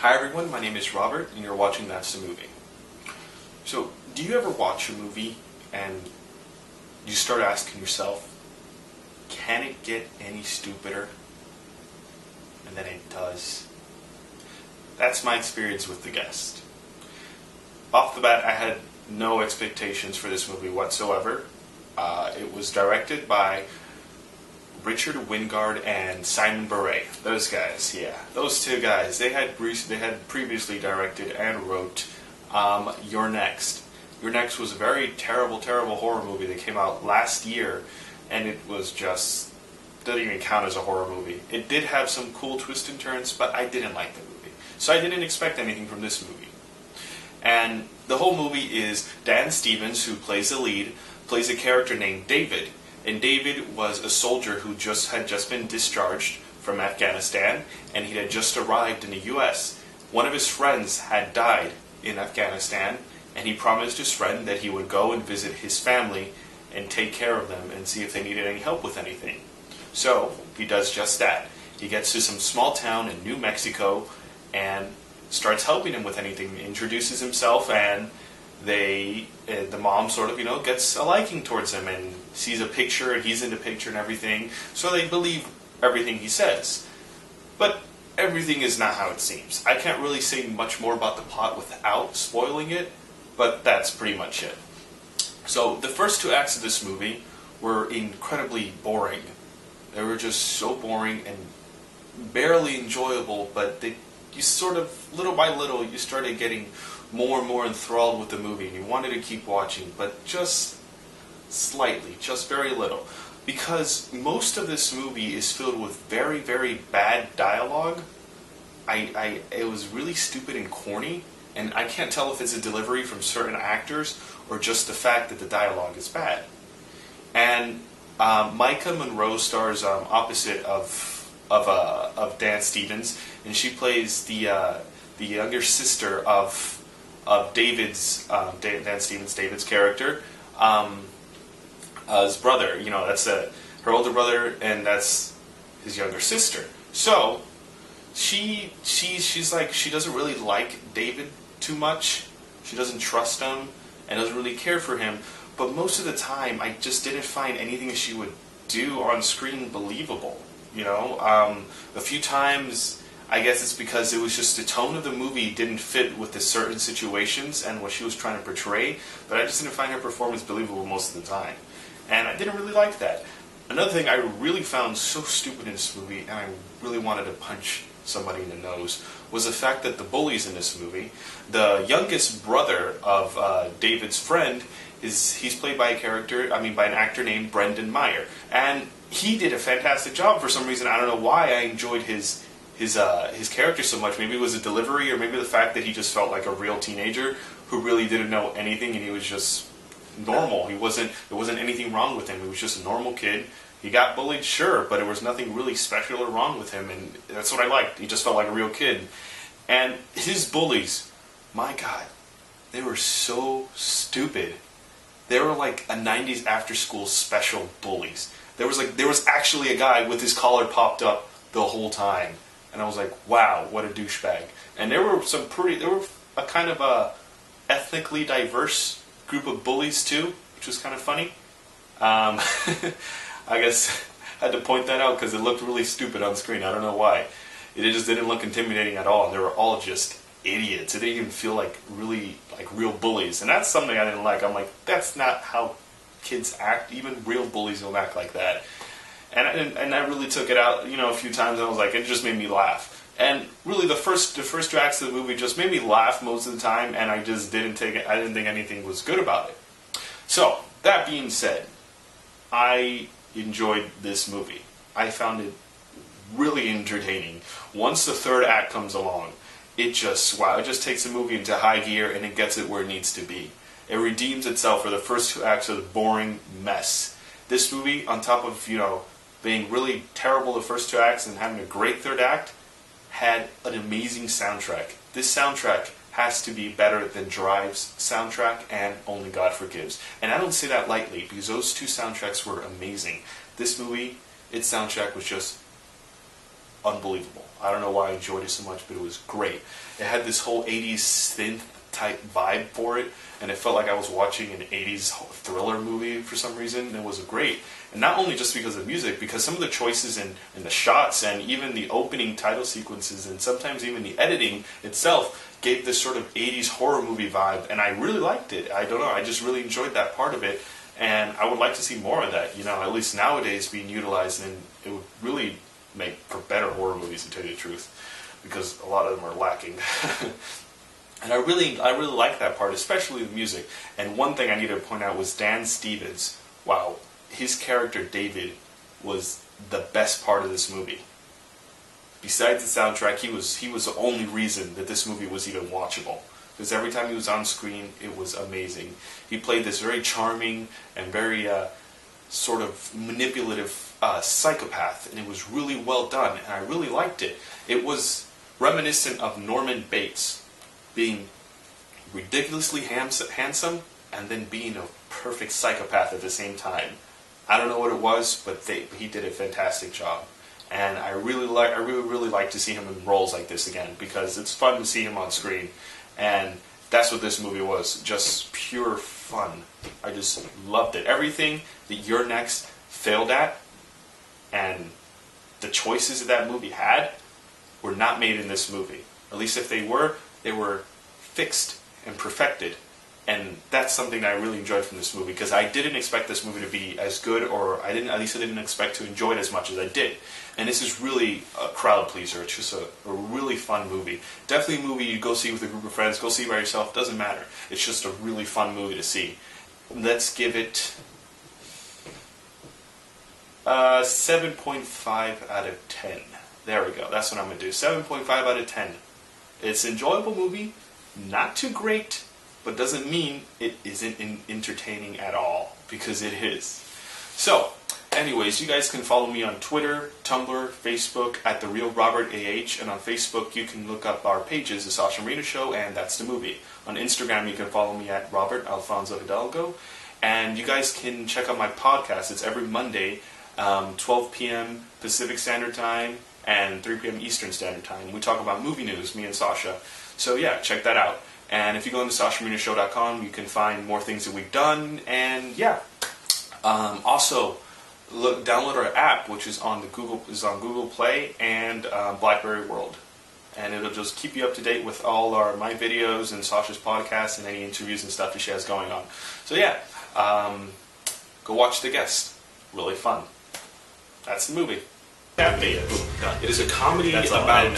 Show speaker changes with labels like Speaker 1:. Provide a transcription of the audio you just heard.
Speaker 1: Hi everyone, my name is Robert, and you're watching That's the Movie. So, do you ever watch a movie and you start asking yourself, can it get any stupider? And then it does. That's my experience with The Guest. Off the bat, I had no expectations for this movie whatsoever. It was directed by Richard Wingard and Simon Barret. Those guys, yeah. Those two guys. They had previously directed and wrote You're Next. You're Next was a very terrible, terrible horror movie that came out last year, and it was just, doesn't even count as a horror movie. It did have some cool twists and turns, but I didn't like the movie. So I didn't expect anything from this movie. And the whole movie is Dan Stevens, who plays the lead, plays a character named David. And David was a soldier who had just been discharged from Afghanistan, and he had just arrived in the U.S. One of his friends had died in Afghanistan, and he promised his friend that he would go and visit his family and take care of them and see if they needed any help with anything. So he does just that. He gets to some small town in New Mexico and starts helping him with anything. He introduces himself, and the mom sort of, gets a liking towards him and sees a picture, and he's in the picture and everything, so they believe everything he says. But everything is not how it seems. I can't really say much more about the plot without spoiling it, but that's pretty much it. So the first two acts of this movie were incredibly boring. They were just so boring and barely enjoyable, but you sort of, little by little, you started getting more and more enthralled with the movie, and you wanted to keep watching, but just slightly, just very little. Because most of this movie is filled with very, very bad dialogue. It was really stupid and corny, and I can't tell if it's a delivery from certain actors or just the fact that the dialogue is bad. And Micah Monroe stars opposite of Dan Stevens, and she plays the younger sister of David's Dan Stevens' David's character. His brother, that's her older brother, and that's his younger sister. So she's like, she doesn't really like David too much. She doesn't trust him and doesn't really care for him. But most of the time, I just didn't find anything she would do on screen believable. A few times, I guess it's because it was just the tone of the movie didn't fit with the certain situations and what she was trying to portray, but I just didn't find her performance believable most of the time. And I didn't really like that. Another thing I really found so stupid in this movie, and I really wanted to punch somebody in the nose, was the fact that the bullies in this movie, the youngest brother of David's friend, he's played by an actor named Brendan Meyer. And he did a fantastic job for some reason. I don't know why I enjoyed his character so much. Maybe it was a delivery, or maybe the fact that he just felt like a real teenager who really didn't know anything, and he was just normal. There wasn't anything wrong with him. He was just a normal kid. He got bullied, sure, but there was nothing really special or wrong with him, and that's what I liked. He just felt like a real kid. And his bullies, my God, they were so stupid. They were like a 90s after-school special bullies. There was actually a guy with his collar popped up the whole time. And I was like, wow, what a douchebag. And there were a kind of a ethnically diverse group of bullies too, which was kind of funny. I guess I had to point that out because it looked really stupid on screen. I don't know why. It just didn't look intimidating at all. And they were all just idiots. It didn't even feel like real bullies. And that's something I didn't like. I'm like, that's not how kids act. Even real bullies don't act like that. And I really took it out, a few times. And I was like, it just made me laugh. And really, the first two acts of the movie just made me laugh most of the time, and I just didn't think anything was good about it. So that being said, I enjoyed this movie. I found it really entertaining. Once the third act comes along, it just takes the movie into high gear, and it gets it where it needs to be. It redeems itself for the first two acts of the boring mess. This movie, on top of being really terrible the first two acts and having a great third act, had an amazing soundtrack. This soundtrack has to be better than Drive's soundtrack and Only God Forgives. And I don't say that lightly, because those two soundtracks were amazing. This movie, its soundtrack was just unbelievable. I don't know why I enjoyed it so much, but it was great. It had this whole 80s synth type vibe for it, and it felt like I was watching an 80s thriller movie for some reason, and it was great. And not only just because of music, because some of the choices in the shots and even the opening title sequences and sometimes even the editing itself gave this sort of 80s horror movie vibe, and I really liked it. I don't know, I just really enjoyed that part of it, and I would like to see more of that, you know, at least nowadays being utilized, and it would really make for better horror movies, to tell you the truth, because a lot of them are lacking. And I really like that part, especially the music. And one thing I need to point out was Dan Stevens. Wow, his character David was the best part of this movie. Besides the soundtrack, he was the only reason that this movie was even watchable. Because every time he was on screen, it was amazing. He played this very charming and very sort of manipulative psychopath, and it was really well done, and I really liked it. It was reminiscent of Norman Bates, being ridiculously handsome and then being a perfect psychopath at the same time. I don't know what it was, but he did a fantastic job, and I really like to see him in roles like this again, because it's fun to see him on screen, and that's what this movie was, just pure fun. I just loved it. Everything that You're Next failed at, and the choices that movie had, were not made in this movie. At least if they were fixed and perfected. And that's something that I really enjoyed from this movie, because I didn't expect this movie to be as good, or at least I didn't expect to enjoy it as much as I did. And this is really a crowd pleaser. It's just a really fun movie. Definitely a movie you go see with a group of friends, go see by yourself, doesn't matter. It's just a really fun movie to see. Let's give it 7.5 out of 10. There we go. That's what I'm going to do. 7.5 out of 10. It's an enjoyable movie. Not too great, but doesn't mean it isn't entertaining at all, because it is. So, anyways, you guys can follow me on Twitter, Tumblr, Facebook at TheRealRobertAH, and on Facebook you can look up our pages, The Sasha Marina Show and That's the Movie. On Instagram you can follow me at Robert Alfonso-Hidalgo, and you guys can check out my podcast. It's every Monday, 12 p.m. Pacific Standard Time and 3 p.m. Eastern Standard Time. We talk about movie news, me and Sasha. So yeah, check that out. And if you go into SashaMarinaShow.com, you can find more things that we've done. And yeah, also download our app, which is on Google Play and BlackBerry World, and it'll just keep you up to date with all my videos and Sasha's podcast and any interviews and stuff that she has going on. So yeah, go watch The Guest. Really fun. That's the movie. It is a comedy about.